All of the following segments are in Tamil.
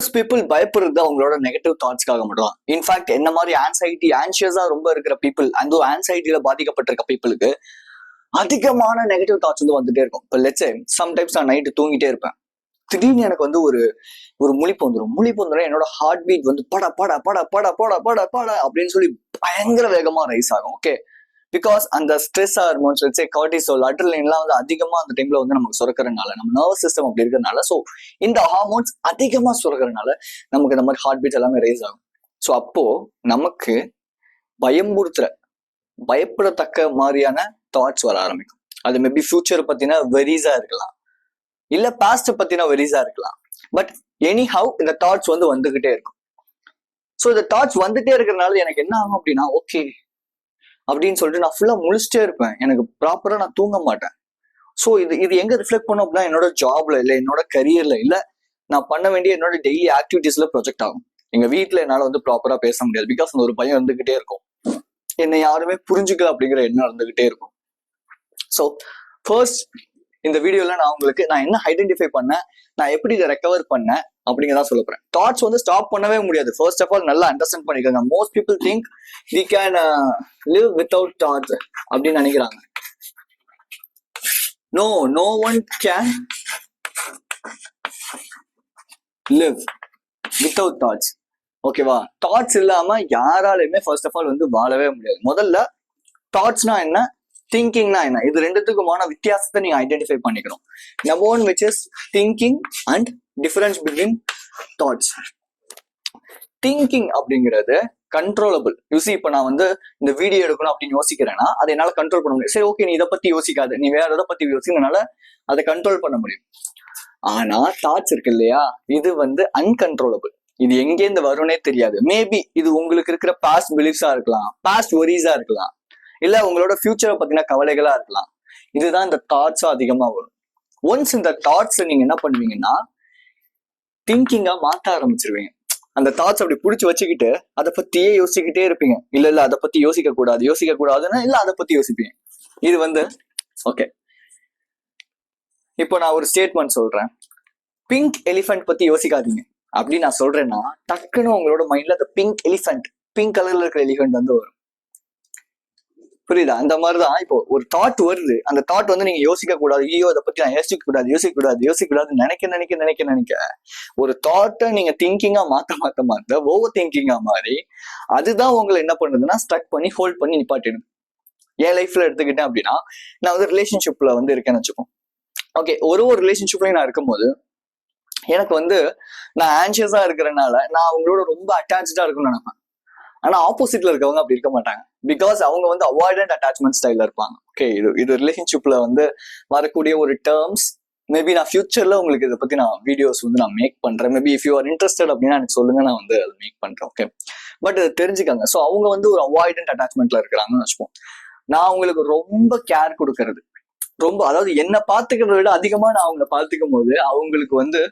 பீப்புள் பயப்படுறது அவங்களோட நெகட்டிவ் தாட்ஸ்க்காக மட்டும். இன்ஃபேக்ட் என்ன மாதிரி ஆன்சியஸா ரொம்ப இருக்கிற பீப்புள், அந்த ஆன்சைட்டியில பாதிக்கப்பட்டிருக்க பீப்புளுக்கு அதிகமான நெகட்டிவ் தாட்ஸ் வந்து வந்துட்டே இருக்கும். இப்போ லெட்ஸ் சம்டைம்ஸ் நான் நைட்டு தூங்கிட்டே இருப்பேன், திடீர்னு எனக்கு வந்து ஒரு முழிப்பு வந்துடும். என்னோட ஹார்ட் பீட் வந்து பட பட பட பட பட பட பட அப்படின்னு சொல்லி பயங்கர வேகமா ரைஸ் ஆகும். ஓகே, பிகாஸ் அந்த ஸ்ட்ரெஸ் ஹார்மோன்ஸ் கார்டிசோல், அட்ரினலின்லாம் வந்து அதிகமா அந்த டைம்ல வந்து நமக்கு சுரக்கிறதுனால, நம்ம நர்வஸ் சிஸ்டம் அப்படி இருக்கிறதுனால, ஸோ இந்த ஹார்மோன்ஸ் அதிகமா சுரக்கிறதுனால நமக்கு இந்த மாதிரி ஹார்ட் பீட்ஸ் எல்லாமே ரைஸ் ஆகும். ஸோ அப்போ நமக்கு பயப்படத்தக்க மாதிரியான தாட்ஸ் வர ஆரம்பிக்கும். அது மேபி ஃபியூச்சர் பத்தின வெரிஸா இருக்கலாம், இல்ல பாஸ்ட் பத்தின வெரிஸா இருக்கலாம். பட் எனி ஹவ் இந்த தாட்ஸ் வந்து வந்துகிட்டே இருக்கும். ஸோ இந்த தாட்ஸ் வந்துட்டே இருக்கிறதுனால எனக்கு என்ன ஆகும் அப்படின்னா, ஓகே அப்படின்னு சொல்லிட்டு நான் ஃபுல்லா முழிச்சிட்டே இருப்பேன். எனக்கு ப்ராப்பரா நான் தூங்க மாட்டேன். ஸோ இது எங்க ரிஃப்ளெக்ட் பண்ணும் அப்படின்னா, என்னோட ஜாப்ல இல்ல, என்னோட கரியர்ல இல்ல, நான் பண்ண வேண்டிய என்னோட டெய்லி ஆக்டிவிட்டிஸ்ல ப்ரொஜெக்ட் ஆகும். எங்க வீட்டுல என்னால வந்து ப்ராப்பரா பேச முடியாது. பிகாஸ் அந்த ஒரு பயம் இருந்துகிட்டே இருக்கும். என்னை யாருமே புரிஞ்சுக்கல அப்படிங்கிற எண்ணம் இருந்துகிட்டே இருக்கும். ஸோ ஃபர்ஸ்ட் இந்த வீடியோல நான் என்ன ஐடென்டிஃபை பண்ணேன், நான் எப்படி இதை ரெக்கவர் பண்ணேன் அப்படிங்கிறதா சொல்ல போறேன். தாட்ஸ் வந்து ஸ்டாப் பண்ணவே முடியாது. ஃபர்ஸ்ட் ஆஃப் ஆல் நல்லா அண்டர்ஸ்டாண்ட் பண்ணிக்கோங்க. Most people think we can live without thoughts அப்படின்னு நினைக்கிறாங்க. No one can live without thoughts. ஓகேவா? தாட்ஸ் இல்லாம யாராலையுமே ஃபர்ஸ்ட் ஆஃப் ஆல் வந்து வாழவே முடியாது. முதல்ல தாட்ஸ்னா என்ன, திங்கிங்னா என்ன, இது ரெண்டுத்துக்குமான வித்தியாசத்தை நீங்க ஐடென்டிஃபை பண்ணிக்கணும். Number one which is thinking and difference between thoughts. Thinking அப்படிங்கிறது கண்ட்ரோலபிள். யூசி இப்ப நான் வந்து இந்த வீடியோ எடுக்கணும் அப்படின்னு யோசிக்கிறேன்னா அதை என்னால கண்ட்ரோல் பண்ண முடியும். சரி, ஓகே, நீ இதை பத்தி யோசிக்காது, நீ வேற எதை பத்தி யோசிக்கிறதுனால அதை கண்ட்ரோல் பண்ண முடியும். ஆனா தாட்ஸ் இருக்கு இல்லையா, இது வந்து அன்கண்ட்ரோலபிள். இது எங்கேருந்து வரும்னே தெரியாது. மேபி இது உங்களுக்கு இருக்கிற பாஸ்ட் பிலீஃப்ஸா இருக்கலாம், பாஸ்ட் ஒரிஸா இருக்கலாம், இல்ல உங்களோட ஃபியூச்சரை பத்தின கவலைகளா இருக்கலாம். இதுதான் இந்த தாட்ஸா அதிகமா வரும். ஒன்ஸ் இந்த தாட்ஸ் நீங்க என்ன பண்ணுவீங்கன்னா திங்கிங்கா மாத்த ஆரம்பிச்சிருவீங்க. அந்த தாட்ஸ் அப்படி புடிச்சு வச்சுக்கிட்டு அதை பத்தியே யோசிக்கிட்டே இருப்பீங்க. இல்ல அதை பத்தி யோசிக்க கூடாதுன்னா இல்ல அதை பத்தி யோசிப்பீங்க. இது வந்து ஓகே. இப்போ நான் ஒரு ஸ்டேட்மெண்ட் சொல்றேன், பிங்க் எலிஃபென்ட் பத்தி யோசிக்காதீங்க அப்படின்னு நான் சொல்றேன்னா டக்குன்னு உங்களோட மைண்ட்ல அந்த பிங்க் கலர்ல இருக்கிற எலிஃபென்ட் வந்து வரும். புரியுதா? அந்த மாதிரிதான் இப்போ ஒரு தாட் வருது, அந்த தாட் வந்து நீங்க யோசிக்க கூடாது, ஐயோ அதை பத்தி நான் யோசிக்க கூடாது நினைக்க ஒரு தாட்டை நீங்க திங்கிங்கா மாத்த ஓவர் திங்கிங்கா மாறி அதுதான் உங்களை என்ன பண்ணுதுன்னா ஸ்ட்ரக் பண்ணி ஹோல்ட் பண்ணி நிப்பாட்டிடும். என் லைஃப்ல எடுத்துக்கிட்டேன் அப்படின்னா, நான் வந்து ரிலேஷன்ஷிப்ல வந்து இருக்கேன்னு வச்சுப்போம். ஓகே, ஒரு ரிலேஷன்ஷிப்லயும் நான் இருக்கும்போது எனக்கு வந்து நான் ஆன்சியஸா இருக்கிறனால நான் அவங்களோட ரொம்ப அட்டாச்சா இருக்கும்னு நினைப்பேன். ஆனா ஆப்போசிட்ல இருக்கவங்க அப்படி இருக்க மாட்டாங்க. பிகாஸ் அவங்க வந்து அவாய்டன்ட் அட்டாச்மெண்ட் ஸ்டைல்ல இருப்பாங்க. ஓகே, இது ரிலேஷன்ஷிப்ல வந்து வரக்கூடிய ஒரு டேர்ம்ஸ். மேபி நான் ஃபியூச்சர்ல உங்களுக்கு இதை பத்தி நான் வீடியோஸ் வந்து நான் மேக் பண்றேன். Maybe if you are interested அப்படின்னா எனக்கு சொல்லுங்க, நான் வந்து அதை மேக் பண்றேன். ஓகே, பட் அதை தெரிஞ்சுக்காங்க. ஸோ அவங்க வந்து ஒரு அவாய்டன்ட் அட்டாச்மெண்ட்ல இருக்கிறாங்கன்னு வச்சுப்போம். நான் அவங்களுக்கு ரொம்ப கேர் கொடுக்கறது, ரொம்ப, அதாவது என்ன பார்த்துக்கிறத விட அதிகமா நான் அவங்கள பார்த்துக்கும் போது அவங்களுக்கு வந்து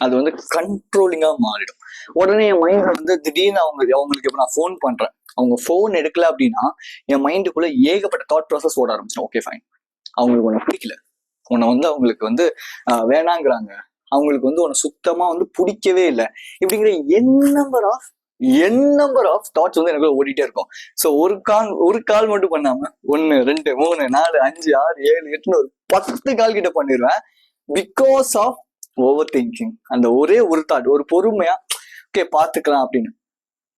அது வந்து கண்ட்ரோலிங்கா மாறிடும். உடனே என் மைண்ட் வந்து திடீர்னு அவங்களுக்கு இப்ப நான் ஃபோன் பண்றேன், அவங்க ஃபோன் எடுக்கல அப்படின்னா என் மைண்டுக்குள்ள ஏகப்பட்ட தாட் ப்ராசஸ் ஓட ஆரம்பிச்சிடும். ஓகே ஃபைன், அவங்களுக்கு உன்னை பிடிக்கல, உன்னை வந்து அவங்களுக்கு வந்து வேணாங்கிறாங்க, அவங்களுக்கு வந்து உன்னை சுத்தமா வந்து பிடிக்கவே இல்லை, இப்படிங்கிற என் நம்பர் ஆஃப் தாட்ஸ் வந்து எனக்கு ஓடிட்டே இருக்கும். ஸோ ஒரு கால் மட்டும் பண்ணாம 1 2 3 4 5 6 7 8 ஒரு 10 கால் கிட்ட பண்ணிடுவேன். Because of over thinking. அந்த ஒரே ஒரு தாட், ஒரு பொறுமையா ஓகே பாத்துக்கலாம் அப்படின்னு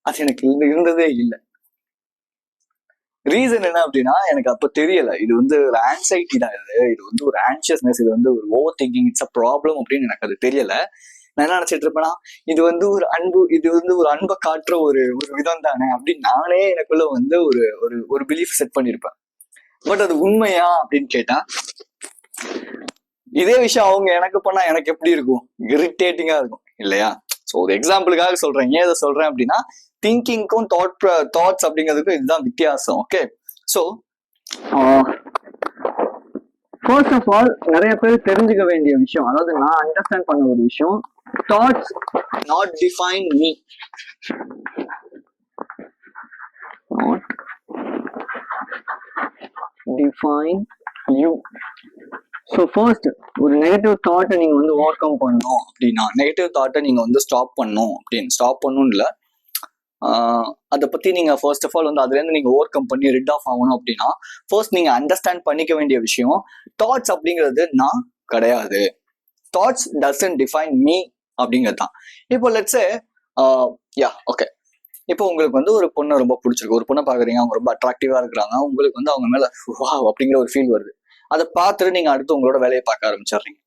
அது எனக்கு இருந்ததே இல்லை. ரீசன் என்ன அப்படின்னா எனக்கு அப்ப தெரியல இது வந்து ஒரு ஆன்சைட்டி தான், இது வந்து ஒரு ஆன்சியஸ்னஸ், இது வந்து ஒரு over thinking, it's a problem அப்படின்னு எனக்கு அது தெரியல. நான் என்ன நினைச்சிட்டு இருப்பேன்னா இது வந்து ஒரு அன்பை காட்டுற ஒரு விதம் தானே அப்படின்னு நானே எனக்குள்ள வந்து ஒரு பிலீஃப் செட் பண்ணிருப்பேன். பட் அது உண்மையா அப்படின்னு கேட்டா இதே விஷயம் அவங்க எனக்கு பண்ணா எனக்கு எப்படி இருக்கும், இரிட்டேட்டிங்கா இருக்கும் இல்லையா? ஸோ ஒரு எக்ஸாம்பிளுக்காக சொல்றேன். ஏன் இதை சொல்றேன் அப்படின்னா திங்கிங்க்கும் தாட்ஸ் அப்படிங்கிறதுக்கும் இதுதான் வித்தியாசம். Okay, so first of all நிறைய பேர் தெரிஞ்சுக்க வேண்டிய விஷயம், அதாவது நான் அண்டர்ஸ்டாண்ட் பண்ண ஒரு விஷயம், thoughts not define me, not define you. So first ஒரு நெகட்டிவ் தாட்டை நீங்கள் வந்து ஓவர் கம் பண்ணணும் அப்படின்னா, நெகட்டிவ் தாட்டை நீங்கள் வந்து ஸ்டாப் பண்ணணும் அப்படின்னு, ஸ்டாப் பண்ணணும் இல்லை, அதை பற்றி நீங்கள் ஃபர்ஸ்ட் ஆஃப் ஆல் வந்து அதுலேருந்து நீங்கள் ஓவர் கம் பண்ணி ரிட் ஆஃப் ஆகணும் அப்படின்னா, ஃபர்ஸ்ட் நீங்கள் அண்டர்ஸ்டாண்ட் பண்ணிக்க வேண்டிய விஷயம், தாட்ஸ் அப்படிங்கிறது நான் கிடையாது. தாட்ஸ் டசன்ட் டிஃபைன் மீ அப்படிங்கிறது தான். இப்போ லெட்ஸே ஓகே, இப்போ உங்களுக்கு வந்து ஒரு பொண்ணை ரொம்ப பிடிச்சிருக்கு, ஒரு பொண்ணை பார்க்குறீங்க, அவங்க ரொம்ப அட்ராக்டிவாக இருக்கிறாங்க, உங்களுக்கு வந்து அவங்க மேலே வா அப்படிங்கிற ஒரு ஃபீல் வருது. அதை பார்த்துட்டு நீங்கள் அடுத்து உங்களோட வேலையை பார்க்க ஆரம்பிச்சிடுறீங்க.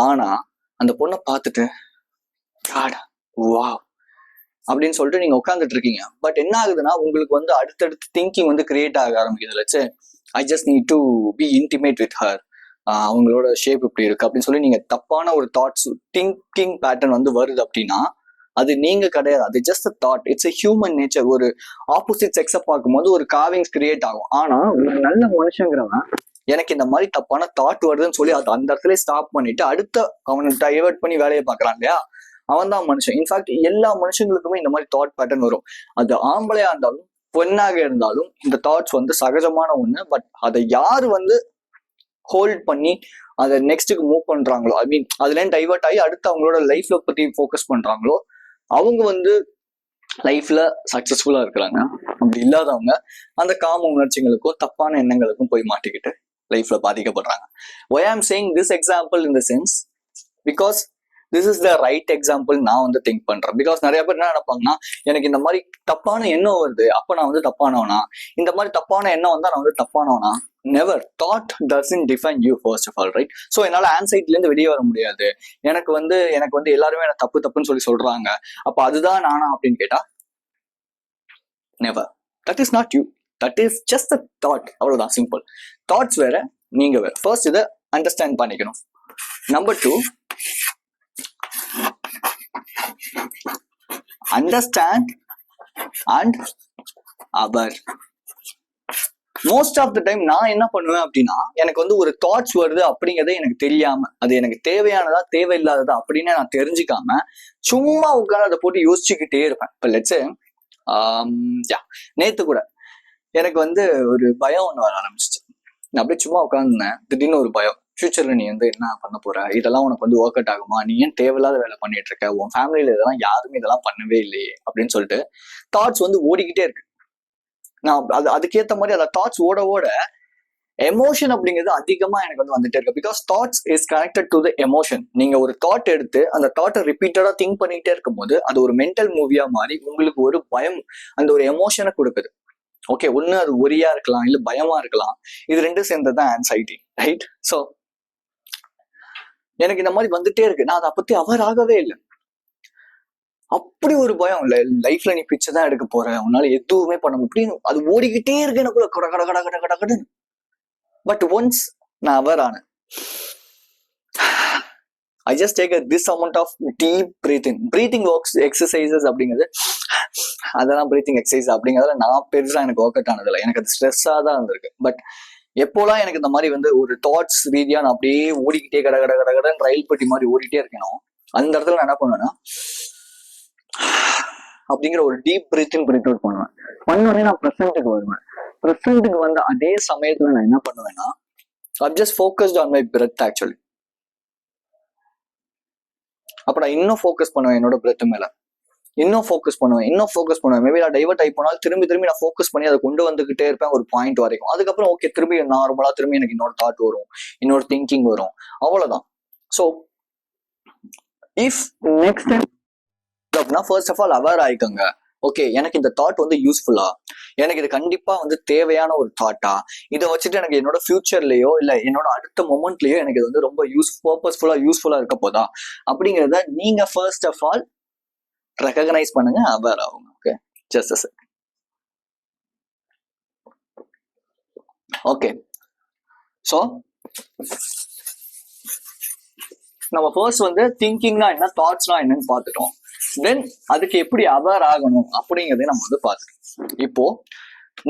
ஆனால் அந்த பொண்ணை பார்த்துட்டு வா அப்படின்னு சொல்லிட்டு நீங்கள் உட்காந்துட்டு இருக்கீங்க. பட் என்ன ஆகுதுன்னா, உங்களுக்கு வந்து அடுத்தடுத்து திங்கிங் வந்து கிரியேட் ஆக ஆரம்பிக்குது. Let's I just need to be intimate with her, அவங்களோட ஷேப் இப்படி இருக்கு அப்படின்னு சொல்லி நீங்கள் தப்பான ஒரு தாட்ஸ் திங்கிங் பேட்டர்ன் வந்து வருது அப்படின்னா, அது நீங்க கிடையாது, அது just thought. It's a human nature. ஒரு ஆப்போசிட் செக்ஸை பார்க்கும்போது ஒரு காவிங்ஸ் கிரியேட் ஆகும். ஆனா ஒரு நல்ல மனுஷங்கிறவன் எனக்கு இந்த மாதிரி தப்பான தாட் வருதுன்னு சொல்லி அது அந்த இடத்துல ஸ்டாப் பண்ணிட்டு அடுத்த அவனை டைவர்ட் பண்ணி வேலையை பார்க்கறான் இல்லையா, அவன் தான் மனுஷன். இன்ஃபேக்ட் எல்லா மனுஷங்களுக்குமே இந்த மாதிரி தாட் பேட்டர்ன் வரும். அது ஆம்பளையா இருந்தாலும் பொண்ணாக இருந்தாலும் இந்த தாட்ஸ் வந்து சகஜமான ஒண்ணு. பட் அதை யாரு வந்து ஹோல்ட் பண்ணி அதை நெக்ஸ்ட்டுக்கு மூவ் பண்றாங்களோ, ஐ மீன் அதுல டைவர்ட் ஆகி அடுத்து அவங்களோட லைஃப்ல பத்தி ஃபோக்கஸ் பண்றாங்களோ, அவங்க வந்து லைஃப்ல சக்சஸ்ஃபுல்லா இருக்கிறாங்க. அப்படி இல்லாதவங்க அந்த காம உணர்ச்சிகளுக்கும் தப்பான எண்ணங்களுக்கும் போய் மாட்டிக்கிட்டு லைஃப்ல பாதிக்கப்படுறாங்க. Why I'm saying this example in the sense, because this is the right example நான் வந்து திங்க் பண்றேன். பிகாஸ் நிறைய பேர் என்ன நினைப்பாங்கன்னா, எனக்கு இந்த மாதிரி தப்பான எண்ணம் வருது அப்ப நான் வந்து தப்பானவனா, இந்த மாதிரி தப்பான எண்ணம் வந்தா நான் வந்து தப்பானவனா. Never. Thought doesn't define you first of all, right? So என்னால் ஆன்சைட்ல இருந்து வெளியே வர முடியாது. எனக்கு வந்து எல்லாருமே எனக்கு தப்புன்னு சொல்லி சொல்றாங்க, அப்ப அதுதான் நானா அப்படின்னு கேட்டா, never. That is not you, that is just a thought. அவ்வளவுதான், சிம்பிள். தாட்ஸ் வேற, நீங்க வேற. ஃபர்ஸ்ட் இதை அண்டர்ஸ்டாண்ட் பண்ணிக்கணும். Number 2, understand and over. Most of the time நான் என்ன பண்ணுவேன் அப்படின்னா, எனக்கு வந்து ஒரு தாட்ஸ் வருது அப்படிங்கிறதே எனக்கு தெரியாம, அது எனக்கு தேவையானதா தேவையில்லாததா அப்படின்னு நான் தெரிஞ்சுக்காம சும்மா உட்காந்து அதை போட்டு யோசிச்சுக்கிட்டே இருப்பேன். இப்போ லெட்ஸ் நேத்து கூட எனக்கு வந்து ஒரு பயம் ஒன்று வர ஆரம்பிச்சிச்சு. நான் அப்படியே சும்மா உட்காந்துருந்தேன், திடீர்னு ஒரு பயம். ஃபியூச்சர்ல நீ வந்து என்ன பண்ண போற, இதெல்லாம் உனக்கு வந்து ஒர்க் அவுட் ஆகுமா, நீ ஏன் தேவையில்லாத வேலை பண்ணிட்டு இருக்க, உன் ஃபேமிலியில இதெல்லாம் யாருமே இதெல்லாம் பண்ணவே இல்லையே அப்படின்னு சொல்லிட்டு தாட்ஸ் வந்து ஓடிக்கிட்டே இருக்கு. நான் அதுக்கேற்ற மாதிரி அந்த தாட்ஸ் ஓட ஓட எமோஷன் அப்படிங்கிறது அதிகமா எனக்கு வந்து வந்துட்டே இருக்கு. Because thoughts is connected to the emotion. நீங்க ஒரு தாட் எடுத்து அந்த தாட்டை ரிப்பீட்டடா திங்க் பண்ணிட்டே இருக்கும் போது அது ஒரு மென்டல் மூவியா மாறி உங்களுக்கு ஒரு பயம், அந்த ஒரு எமோஷனை கொடுக்குது. ஓகே, ஒண்ணு அது ஒரியா இருக்கலாம், இல்ல பயமா இருக்கலாம். இது ரெண்டும் சேர்ந்ததுதான் ஆன்சைட்டி, ரைட்? ஸோ எனக்கு இந்த மாதிரி வந்துட்டே இருக்கு. நான் அதை பத்தி அவர் ஆகவே இல்லை. அப்படி ஒரு பயம், இல்ல லைஃப்ல நீ பிச்சை தான் எடுக்க போற, உன்னால எதுவுமே பண்ண முடியும், அது ஓடிக்கிட்டே இருக்கு எனக்குள்ள கட கட கட கட கட கடன்னு. பட் ஒன்ஸ் நான் அவர் ஆனேன், I just take this amount of deep breathing works exercises அப்படிங்கிறது, அதெல்லாம் பிரீத்திங் எக்ஸசைஸ் அப்படிங்கிறதுல நான் பெருசா எனக்கு ஒர்க் அவுட் ஆனதில்லை. எனக்கு அது ஸ்ட்ரெஸ்ஸா தான் இருந்திருக்கு. பட் எப்போலாம் எனக்கு இந்த மாதிரி வந்து ஒரு தாட்ஸ் ரீதியா நான் அப்படியே ஓடிக்கிட்டே கட கட கட கடன்னு ரயில் பெட்டி மாதிரி ஓடிட்டே இருக்கணும், அந்த இடத்துல நான் என்ன பண்ணுவேன்னா அப்படிங்கிற ஒரு டீப் பிரீத்திங் அவுட் பண்ணுவேன். பண்ணோடனே நான் ப்ரெசென்ட்டுக்கு வருவேன். ப்ரெசென்ட்டுக்கு வந்து அதே சமயத்துல நான் என்ன பண்ணுவேன்னா, I'm just focused on my breath actually. அப்ப நான் இன்னும் ஃபோக்கஸ் பண்ணுவேன் என்னோட பிரெத் மேல, இன்னும் ஃபோக்கஸ் பண்ணுவேன். மேபி நான் டைவர்ட் ஆகி போனாலும் திரும்பி நான் ஃபோக்கஸ் பண்ணி அதை கொண்டு வந்துகிட்டே இருப்பேன் ஒரு பாயிண்ட் வரைக்கும். அதுக்கப்புறம் ஓகே, திரும்பி நார்மலா திரும்பி எனக்கு இன்னொரு தாட் வரும், இன்னொரு திங்கிங் வரும், அவ்வளவுதான். So if next time first of all aware ஆயிக்கோங்க. ஓகே, எனக்கு இந்த தாட் வந்து யூஸ்ஃபுல்லா, எனக்கு இது கண்டிப்பா வந்து தேவையான ஒரு தாட்டா, இதை வச்சுட்டு எனக்கு என்னோட ஃபியூச்சர்லயோ இல்ல என்னோட அடுத்த மொமெண்ட்லயோ எனக்கு இது வந்து ரொம்ப யூஸ்ஃபுல்லா இருக்க போதா அப்படிங்கிறத நீங்க ஃபர்ஸ்ட் ஆஃப் ஆல் ரெகக்னைஸ் பண்ணுங்க, அவேர் ஆகுங்க. Okay, just a second. Okay, so நம்ம ஃபர்ஸ்ட் வந்து திங்கிங்னா என்ன, தாட்ஸ்னா என்னன்னு பார்த்துட்டோம். தென் அதுக்கு எப்படி அவேர் ஆகணும் அப்படிங்கிறத நம்ம வந்து பார்த்துட்டோம். இப்போ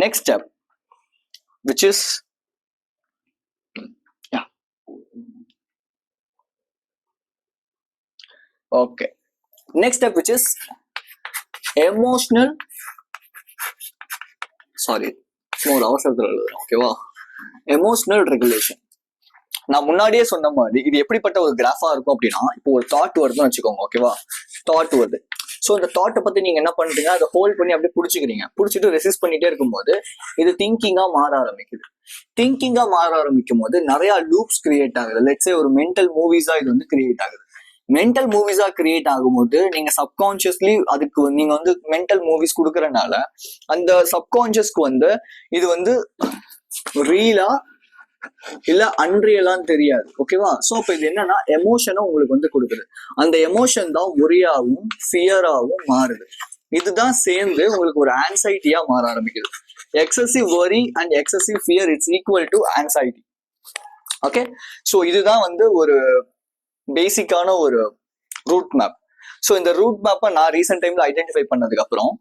next step which is okay, next step which is emotional, sorry, more அவசரத்துல எழுதுறேன், ஓகேவா? Emotional regulation. நான் முன்னாடியே சொன்ன மாதிரி இது எப்படிப்பட்ட ஒரு கிராஃபா இருக்கும் அப்படின்னா, இப்போ ஒரு தாட் வருதுன்னு வச்சுக்கோங்க, ஓகேவா? தாட் வருது. ஸோ இந்த தாட்டை பத்தி நீங்க என்ன பண்றீங்க, அதை ஹோல்ட் பண்ணி அப்படியே பிடிச்சிக்கிறீங்க. பிடிச்சிட்டு ரெசிஸ்ட் பண்ணிட்டே இருக்கும்போது இது திங்கிங்கா மாற ஆரம்பிக்குது. திங்கிங்கா மாற ஆரம்பிக்கும் போது நிறைய லூப்ஸ் கிரியேட் ஆகுது. லெட்ஸே ஒரு மென்டல் மூவிஸா இது வந்து கிரியேட் ஆகுது. மென்டல் மூவிஸா கிரியேட் ஆகும்போது நீங்க சப்கான்சியஸ்லி அதுக்கு நீங்க வந்து மென்டல் மூவிஸ் கொடுக்கறனால அந்த சப்கான்சியஸ்க்கு வந்து இது வந்து ரீலா இல்ல அன்ரியலான்னு தெரியாது, ஓகேவா? சோ அப்ப இது என்னன்னா எமோஷனை உங்களுக்கு வந்து கொடுக்குது. அந்த எமோஷன் தான் ஒரியாவும் ஃபியராவும் மாறுது. இதுதான் சேர்ந்து உங்களுக்கு ஒரு ஆன்சைட்டியா மாற ஆரம்பிக்குது. எக்ஸசிவ் வரி and excessive fear it's equal to anxiety. Okay, so இதுதான் வந்து ஒரு பேசிக்கான ஒரு ரூட் மேப். ஸோ இந்த ரூட் மேப்பை நான் ரீசெண்ட் டைம்ல ஐடென்டிஃபை பண்ணதுக்கு அப்புறம்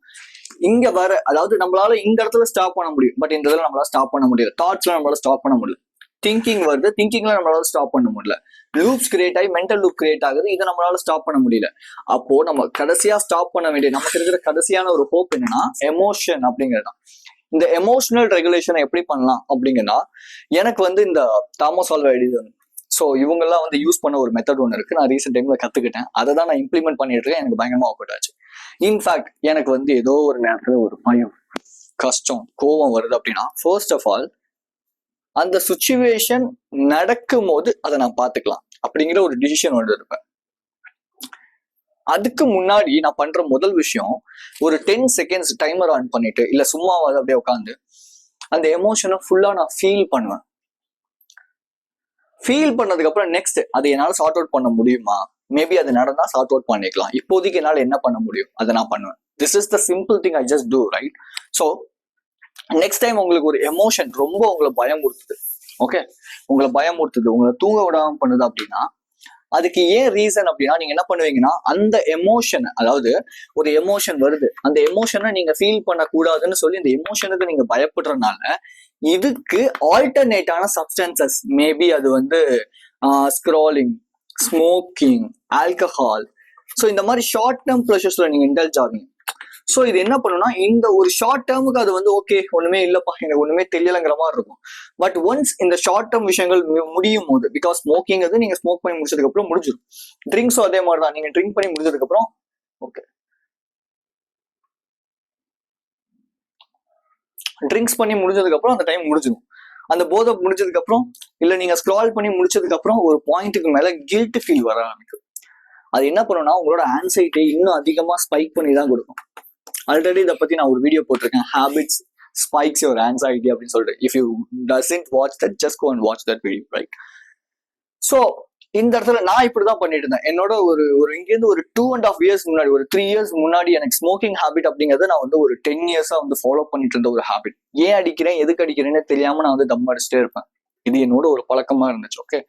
இங்க வர, அதாவது நம்மளால இந்த இடத்துல ஸ்டாப் பண்ண முடியும், பட் இந்த இடத்துல நம்மளால ஸ்டாப் பண்ண முடியல. தாட்ஸ்ல நம்மளால ஸ்டாப் பண்ண முடியல. திங்கிங் வருது, திங்கிங்ல நம்மளால ஸ்டாப் பண்ண முடியல. லூப்ஸ் கிரியேட் ஆகி மென்டல் லூப் கிரியேட் ஆகுது, இதை நம்மளால ஸ்டாப் பண்ண முடியல. அப்போ நம்ம கடைசியா ஸ்டாப் பண்ண வேண்டிய நமக்கு இருக்கிற கடைசியான ஒரு ஹோப் என்னன்னா எமோஷன் அப்படிங்கிறது. இந்த எமோஷனல் ரெகுலேஷனை எப்படி பண்ணலாம் அப்படிங்கன்னா, எனக்கு வந்து இந்த தாமஸ் ஆல்வா எடிசன் ஸோ இவங்கெல்லாம் வந்து யூஸ் பண்ண ஒரு மெத்தட் ஒன்று இருக்கு. நான் ரீசெண்ட் டைம்ல கத்துக்கிட்டேன், அதை தான் நான் இம்ப்ளிமெண்ட் பண்ணிட்டு இருக்கேன். எனக்கு பயங்கரமா ஒர்க் ஆச்சு. இன்ஃபேக்ட் எனக்கு வந்து ஏதோ ஒரு நேரத்துல ஒரு பயம், கஷ்டம், கோபம் வருது அப்படின்னா, ஃபர்ஸ்ட் ஆஃப் ஆல் அந்த சுச்சுவேஷன் நடக்கும் போது அதை நான் பார்த்துக்கலாம் அப்படிங்கிற ஒரு டிசிஷன் ஒன்று இருப்பேன். அதுக்கு முன்னாடி நான் பண்ற முதல் விஷயம், ஒரு 10 செகண்ட்ஸ் டைமர் ஆன் பண்ணிட்டு இல்ல சும்மாவாது அப்படியே உட்காந்து அந்த எமோஷனை ஃபுல்லா நான் ஃபீல் பண்ணுவேன். ஃபீல் பண்ணதுக்கு அப்புறம் நெக்ஸ்ட் அதை என்னால சார்ட் அவுட் பண்ண முடியுமா, மேபி அது நடந்தா சார்ட் அவுட் பண்ணிக்கலாம், இப்போதைக்கு என்னால என்ன பண்ண முடியும் அதை நான் பண்ணுவேன். This is the simple thing I just do, right? So next time உங்களுக்கு ஒரு எமோஷன் ரொம்ப உங்களை பயமுறுத்துது, ஓகே, உங்களை பயமுறுத்துது, உங்களை தூங்க விடாம பண்ணுது அப்படின்னா, அதுக்கு ஏன் ரீசன் அப்படின்னா, நீங்க என்ன பண்ணுவீங்கன்னா அந்த எமோஷனை, அதாவது ஒரு எமோஷன் வருது, அந்த எமோஷனை நீங்க ஃபீல் பண்ணக்கூடாதுன்னு சொல்லி இந்த எமோஷனுக்கு நீங்க பயப்படுறதுனால இதுக்கு ஆல்டர்னேட்டான சப்ஸ்டன்சஸ், மேபி அது வந்து ஸ்க்ராலிங், ஸ்மோக்கிங், ஆல்கஹால், ஸோ இந்த மாதிரி ஷார்ட் டேர்ம் ப்ளஷர்ஸ்ல நீங்க இன்டல்ஜ் ஆவீங்க. ஸோ இது என்ன பண்ணுன்னா, இந்த ஒரு ஷார்ட் டேர்முக்கு அது வந்து ஓகே, ஒண்ணுமே இல்லப்பா, எனக்கு ஒண்ணுமே தெரியலங்கிற மாதிரி இருக்கும். பட் ஒன்ஸ் இந்த ஷார்ட் டேர்ம் விஷயங்கள் முடியும் போது, பிகாஸ் ஸ்மோக்கிங் அது நீங்க ஸ்மோக் பண்ணி முடிச்சதுக்கு அப்புறம் முடிஞ்சிடும். ட்ரிங்க்ஸும் அதே மாதிரி தான், நீங்க ட்ரிங்க் பண்ணி முடிஞ்சதுக்கு அப்புறம் ஓகே, ட்ரிங்க்ஸ் பண்ணி முடிஞ்சதுக்கு அப்புறம் அந்த டைம் முடிஞ்சிடும். அந்த போதை முடிஞ்சதுக்கு அப்புறம் இல்ல நீங்க ஸ்க்ரால் பண்ணி முடிச்சதுக்கு அப்புறம் ஒரு பாயிண்ட்டுக்கு மேல கில்ட் ஃபீல் வர ஆரம்பிக்கும். அது என்ன பண்ணுன்னா, உங்களோட ஆன்சைட்டி இன்னும் அதிகமா ஸ்பைக் பண்ணி தான் கொடுக்கும். ஆல்ரெடி இதை பத்தி நான் ஒரு வீடியோ போட்டிருக்கேன், ஹேபிட்ஸ் ஸ்பைக்ஸ் யுவர் ஆன்சைட்டி அப்படின்னு சொல்லிட்டு. If you doesn't watch that, just go and watch that video, right? So இந்த இடத்துல நான் இப்படிதான் பண்ணிட்டு இருந்தேன். என்னோட ஒரு இங்கேருந்து ஒரு 2.5 years முன்னாடி, ஒரு 3 years முன்னாடி எனக்கு ஸ்மோக்கிங் ஹேபிட் அப்படிங்கறத நான் வந்து ஒரு 10 years-ஆ வந்து ஃபாலோ பண்ணிட்டு இருந்த ஒரு ஹேபிட். ஏன் அடிக்கிறேன், எதுக்கு அடிக்கிறேன்னு தெரியாம நான் வந்து தம் அடிச்சுட்டே இருப்பேன். இது என்னோட ஒரு பழக்கமா இருந்துச்சு, ஓகே.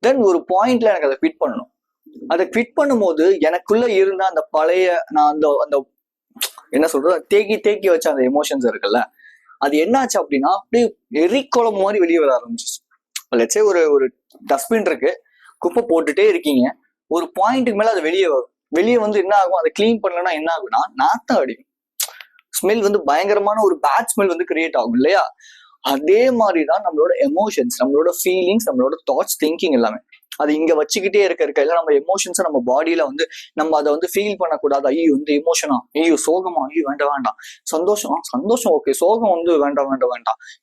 தென் ஒரு பாயிண்ட்ல எனக்கு அதை குவிட் பண்ணணும். அதை குவிட் பண்ணும்போது எனக்குள்ள இருந்த அந்த பழைய, நான் அந்த அந்த என்ன சொல்றது, தேக்கி வச்ச அந்த எமோஷன்ஸ் இருக்குல்ல, அது என்னாச்சு அப்படின்னா அப்படியே எரிக்குளம் மாதிரி வெளியே வர ஆரம்பிச்சிச்சு. லெட்ஸே ஒரு டஸ்ட்பின் இருக்கு, குப்பை போட்டுட்டே இருக்கீங்க, ஒரு பாயிண்ட்டுக்கு மேல அது வெளியே வரும். வெளியே வந்து என்ன ஆகும், அதை கிளீன் பண்ணலன்னா என்ன ஆகும்னா நாத்தம் அடிக்கும். ஸ்மெல் வந்து பயங்கரமான ஒரு பேட் ஸ்மெல் வந்து கிரியேட் ஆகும் இல்லையா? அதே மாதிரிதான் நம்மளோட எமோஷன்ஸ், நம்மளோட ஃபீலிங்ஸ், நம்மளோட தாட்ஸ், திங்கிங் எல்லாமே. அது இங்க வச்சுக்கிட்டே இருக்க இல்ல, நம்ம எமோஷன்ஸை நம்ம பாடியில வந்து நம்ம அதை வந்து ஃபீல் பண்ணக்கூடாது. ஐயோ இந்த எமோஷனா, ஐயோ சோகமா, ஐயோ வேண்டாம், சந்தோஷம் ஓகே, சோகம் வந்து வேண்டாம்,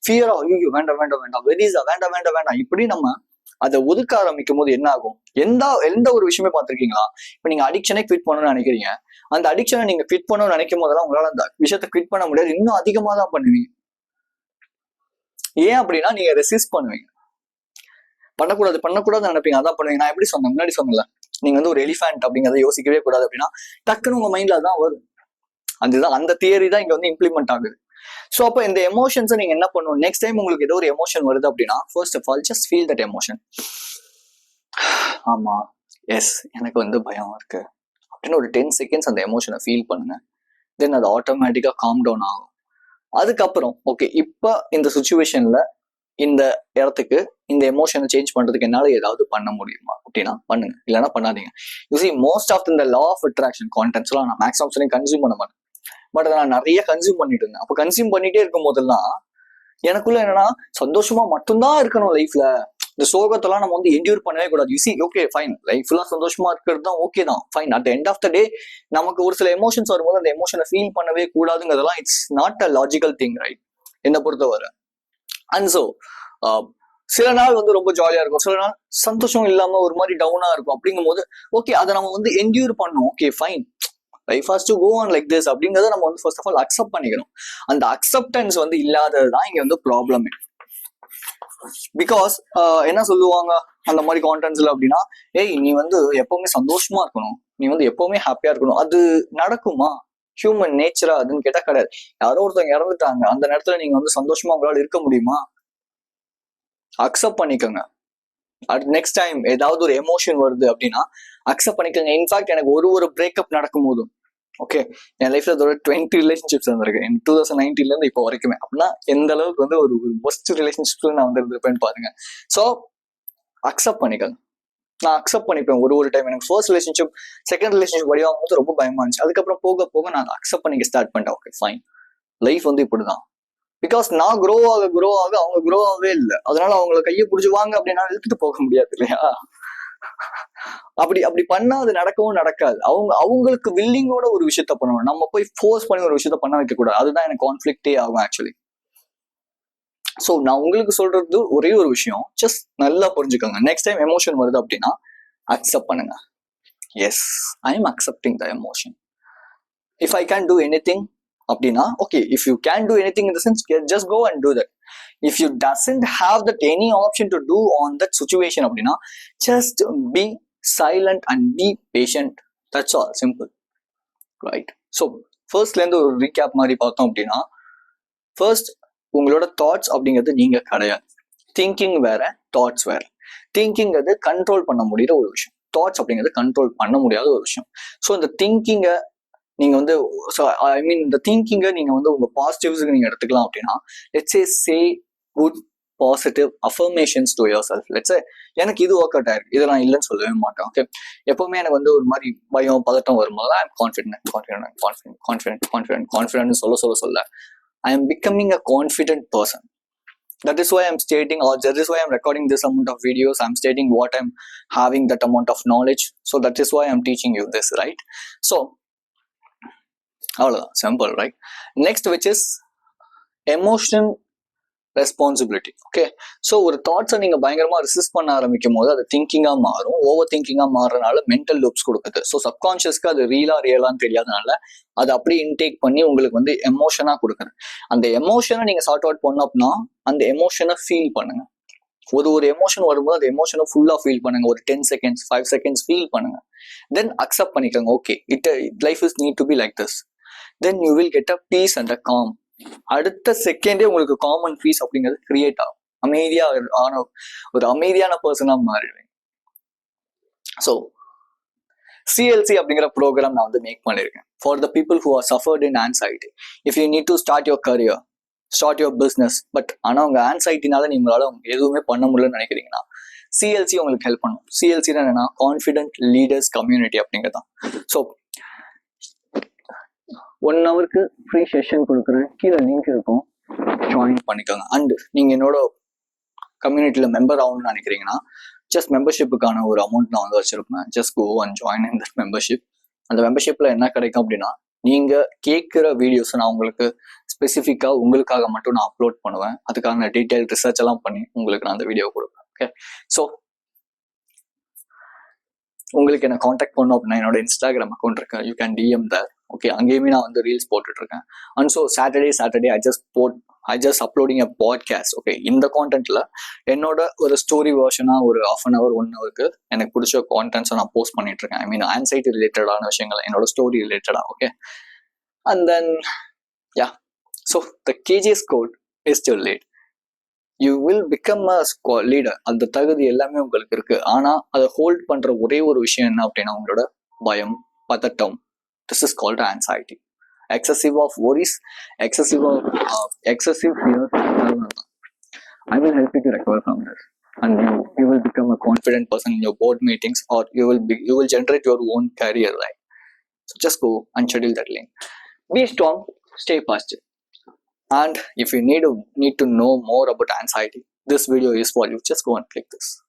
ஃபியரா, ஐயோ வேண்டாம், வெரிஸா வேண்டாம், இப்படி நம்ம அதை ஒதுக்க ஆரம்பிக்கும் போது என்ன ஆகும், எந்த ஒரு விஷயமே பார்த்திருக்கீங்களா? இப்ப நீங்க அடிக்ஷனே குவிட் பண்ணணும்னு நினைக்கிறீங்க, அந்த அடிக்ஷனை நீங்க குவிட் பண்ணணும்னு நினைக்கும் போதெல்லாம் உங்களால அந்த விஷயத்தை குவிட் பண்ண முடியாது, இன்னும் அதிகமா தான் பண்ணுவீங்க. ஏன் அப்படின்னா நீங்க ரெசிஸ்ட் பண்ணுவீங்க, பண்ணக்கூடாது நினைப்பீங்க, அதான் பண்ணுவீங்க. நான் எப்படி சொன்னேன், முன்னாடி சொன்னல, நீங்க வந்து ஒரு எலிஃபேண்ட் அப்படிங்கறத யோசிக்கவே கூடாது அப்படின்னா டக்குன்னு உங்க மைண்ட்ல அதான் வரும். அதுதான் அந்த தியரி தான் இங்க வந்து இம்ப்ளிமெண்ட் ஆகுது. ஸோ அப்போ இந்த எமோஷன்ஸை நீங்க என்ன பண்ணணும், நெக்ஸ்ட் டைம் உங்களுக்கு ஏதோ ஒரு எமோஷன் வருது அப்படின்னா, first of all just feel that emotion. ஆமா, எஸ், எனக்கு வந்து பயம் இருக்கு அப்படின்னு ஒரு 10 seconds அந்த எமோஷனை ஃபீல் பண்ணுங்க. தென் அது ஆட்டோமேட்டிக்கா காம் டவுன் ஆகும். அதுக்கப்புறம் ஓகே, இப்போ இந்த சுச்சுவேஷன்ல இந்த இடத்துக்கு இந்த எமோஷனை சேஞ்ச் பண்றதுக்கு என்னால ஏதாவது பண்ண முடியுமா அப்படின்னா பண்ணுங்க, இல்லைன்னா பண்ணாதீங்க. யூசி மோஸ்ட் ஆஃப் இந்த லா ஆஃப் அட்ராக்ஷன் கான்டென்ட்ஸ்லாம் நான் மேக்ஸிமம் கன்சியூம் பண்ண மாட்டேன். பட் அதை நான் நிறைய கன்சியூம் பண்ணிட்டு இருந்தேன். அப்போ கன்சியூம் பண்ணிட்டே இருக்கும் போதெல்லாம் எனக்குள்ள என்னன்னா, சந்தோஷமா மட்டும்தான் இருக்கணும் லைஃப்ல, இந்த சோகத்தெல்லாம் நம்ம வந்து என்டியூர் பண்ணவே கூடாது. You see okay fine, life ஃபுல்லா சந்தோஷமா இருக்கிறது தான் ஓகே தான் fine. At end of the day நமக்கு ஒரு சில எமோஷன்ஸ் வரும்போது அந்த எமோஷனை ஃபீல் பண்ணவே கூடாதுங்கிறதெல்லாம் it's not a logical thing, right, என்னை பொறுத்தவரை. அண்ட் ஸோ சில நாள் வந்து ரொம்ப ஜாலியா இருக்கும், சில நாள் சந்தோஷம் இல்லாம ஒரு மாதிரி டவுனா இருக்கும். அப்படிங்கும் போது ஓகே அதை நம்ம வந்து என்டியூர் பண்ணணும். Okay fine, life has to go on like this அப்படிங்கறத நம்ம வந்து ஃபர்ஸ்ட் ஆஃப் ஆல் அக்செப்ட் பண்ணிக்கணும். அந்த அக்செப்டன்ஸ் வந்து இல்லாததுதான் இங்க வந்து ப்ராப்ளம். பிகாஸ் என்ன சொல்லுவாங்க அந்த மாதிரி கான்டென்ட்ஸ்ல அப்படின்னா, ஏய் நீ வந்து எப்பவுமே சந்தோஷமா இருக்கணும், நீ வந்து எப்பவுமே ஹாப்பியா இருக்கணும். அது நடக்குமா? ஹியூமன் நேச்சரா அதுன்னு கேட்டா கிடையாது. யாரோ ஒருத்தவங்க இறந்துட்டாங்க, அந்த நேரத்துல நீங்க வந்து சந்தோஷமா உங்களால இருக்க முடியுமா? அக்செப்ட் பண்ணிக்கோங்க. நெக்ஸ்ட் டைம் ஏதாவது ஒரு எமோஷன் வருது அப்படின்னா அக்செப்ட் பண்ணிக்கோங்க. இன்ஃபேக்ட் எனக்கு ஒரு பிரேக்கப் நடக்கும் போதும் ஓகே, என் லைஃப்ல அதோட 20 ரிலேஷன்ஷிப்ஸ் இருந்திருக்கு in 2019 இருந்து இப்போ வரைக்குமே. அப்படின்னா எந்த அளவுக்கு வந்து ஒரு ஒஸ்ட் ரிலேஷன்ஷிப்ல நான் வந்து இருந்திருப்பேன்னு பாருங்க. ஸோ அக்செப்ட் பண்ணிக்கோங்க. நான் அக்செப்ட் பண்ணிப்பேன் ஒரு டைம். எனக்கு ஃபர்ஸ்ட் ரிலேஷன்ஷிப் செகண்ட் ரிலேஷன்ஷிப் வழியாகும் போது ரொம்ப பயமா இருந்துச்சு. அதுக்கப்புறம் போக போக நான் அக்செப்ட் பண்ணிக்க ஸ்டார்ட் பண்ணிட்டேன். ஓகே ஃபைன், லைஃப் வந்து இப்படிதான். பிகாஸ் நான் குரோ ஆக அவங்க குரோ ஆகவே இல்லை. அதனால அவங்கள கையை பிடிச்சி வாங்க அப்படின்னா இழுத்துட்டு போக முடியாது இல்லையா? அப்படி பண்ணா அது நடக்கவும் நடக்காது. அவங்களுக்கு வில்லிங்கோட ஒரு விஷயத்த பண்ணணும். நம்ம போய் ஃபோர்ஸ் பண்ணி ஒரு விஷயத்த பண்ண வைக்க கூடாது. அதுதான் எனக்கு கான்ஃபிளிக்டே ஆகும் ஆக்சுவலி. ஸோ நான் உங்களுக்கு சொல்றது ஒரே ஒரு விஷயம், ஜஸ்ட் நல்லா புரிஞ்சுக்கோங்க. நெக்ஸ்ட் டைம் எமோஷன் வருது அப்படின்னா அக்செப்ட் பண்ணுங்க. Yes, I am accepting the emotion. If I can do anything அப்படின்னா okay, if you can do anything in the sense just go and do that. If you doesn't have that any option to do on that situation அப்படின்னா just be silent and be patient. That's all, simple, right? So firstல இருந்து ஒரு ரீகேப் மாதிரி பார்த்தோம் அப்படின்னா, ஃபர்ஸ்ட் உங்களோட தாட்ஸ் அப்படிங்கிறது நீங்க கிடையாது. திங்கிங் வேற, தாட்ஸ் வேற. திங்கிங் அது கண்ட்ரோல் பண்ண முடியிற ஒரு விஷயம், தாட்ஸ் அப்படிங்கிறது கண்ட்ரோல் பண்ண முடியாத ஒரு விஷயம். ஸோ இந்த திங்கிங்கை நீங்க வந்து ஐ மீன் இந்த திங்கிங்கை நீங்க வந்து உங்க பாசிட்டிவ்ஸுக்கு நீங்க எடுத்துக்கலாம் அப்படின்னா let's say good positive affirmations to your self. Let's எனக்கு இது ஒர்க் அவுட் ஆயிருக்கு, இதை நான் இல்லைன்னு சொல்லவே மாட்டேன். ஓகே, எப்பவுமே எனக்கு வந்து ஒரு மாதிரி பயம் பதட்டம் வரும்போது ஐ எம் கான்ஃபிடென்ட் சொல்ல I am becoming a confident person. That is why I'm stating, or that is why I'm recording this amount of videos. I'm stating what I'm having that amount of knowledge. So that is why I'm teaching you this, right? So அவ்வளோதான், simple, right? Next which is emotional responsibility. Okay, so ஒரு தாட்ஸை நீங்கள் பயங்கரமாக ரெசிஸ்ட் பண்ண ஆரம்பிக்கும் போது அது திங்கிங்காக மாறும். ஓவர் திங்கிங்காக மாறுறதுனால மென்டல் லூப்ஸ் கொடுக்குது. ஸோ சப்கான்ஷியஸ்க்கு அது ரியலான்னு தெரியாதனால அது அப்படியே இன்டேக் பண்ணி உங்களுக்கு வந்து எமோஷனாக கொடுக்குது. அந்த எமோஷனை நீங்கள் சார்ட் அவுட் பண்ணோம்னா அந்த எமோஷனை ஃபீல் பண்ணுங்க. ஒரு எமோஷன் வரும்போது அந்த எமோஷனை ஃபுல்லாக ஃபீல் பண்ணுங்க. ஒரு 10 seconds 5 seconds ஃபீல் பண்ணுங்க. தென் அக்செப்ட் பண்ணிக்கோங்க. Okay, life is NEET to be like this. Then you will get a peace and a calm. அடுத்த செகண்டே உங்களுக்கு காமன் பீஸ் அப்படிங்கிறது கிரியேட் ஆகும். அமைதியான பர்சனா மாறிடுவீங்க. ஸோ சிஎல்சி அப்படிங்கிற ப்ரோக்ராம் நான் வந்து மேக் பண்ணியிருக்கேன் for the people who are suffered in anxiety. If you need to start your career, start your business, but ஆனால் உங்க ஆன்சைட்டினால நீங்களால எதுவுமே பண்ண முடியலன்னு நினைக்கிறீங்கன்னா சிஎல்சி உங்களுக்கு ஹெல்ப் பண்ணும். சிஎல்சி என்னன்னா கான்ஃபிடென்ட் லீடர்ஸ் கம்யூனிட்டி அப்படிங்கிறதான். ஸோ 1 hourக்கு ஃப்ரீ செஷன் கொடுக்குறேன், கீழே லிங்க் இருக்கும், ஜாயின் பண்ணிக்கோங்க. அண்ட் நீங்க என்னோட கம்யூனிட்டியில மெம்பர் ஆகணும்னு நினைக்கிறீங்கன்னா ஜஸ்ட் மெம்பர்ஷிப்புக்கான ஒரு அமௌண்ட் நான் வந்து வச்சிருப்பேன். Just go and join in that membership. அந்த மெம்பர்ஷிப்ல என்ன கிடைக்கும் அப்படின்னா நீங்க கேட்குற வீடியோஸ் நான் உங்களுக்கு ஸ்பெசிஃபிக்கா உங்களுக்காக மட்டும் நான் அப்லோட் பண்ணுவேன். அதுக்கான டீட்டெயில் ரிசர்ச் எல்லாம் பண்ணி உங்களுக்கு நான் அந்த வீடியோ கொடுப்பேன். ஓகே, ஸோ உங்களுக்கு என்ன காண்டாக்ட் பண்ணோம் அப்படின்னா என்னோட இன்ஸ்டாகிராம் அக்கௌண்ட் இருக்கு, you can DM that. Okay, அங்கேயுமே நான் வந்து ரீல்ஸ் போட்டுட்டு இருக்கேன். And so Saturday I just uploading a podcast. Okay, இந்த கான்டென்ட்ல என்னோட ஒரு ஸ்டோரி வெர்ஷனா ஒரு 1/2 hour 1 hourக்கு எனக்கு பிடிச்ச கான்டென்ட்ஸை நான் போஸ்ட் பண்ணிட்டு இருக்கேன். ஐ மீன் ஆன்சைட்டி ரிலேட்டடான விஷயங்கள், என்னோட ஸ்டோரி ரிலேட்டடா. Okay, and then yeah, so the KGS code is still late. You will become a leader. அந்த தகுதி எல்லாமே உங்களுக்கு இருக்கு. ஆனா அதை ஹோல்ட் பண்ற ஒரே ஒரு விஷயம் என்ன அப்படின்னா உங்களோட பயம், பதட்டம். This is called anxiety. Excessive of worries, excessive fear. I will help you to recover from this, and you will become a confident person in your board meetings, or you will generate your own career, right? So just go and schedule that link. Be strong, stay positive. And if you need to know more about anxiety, this video is for you. Just go and click this.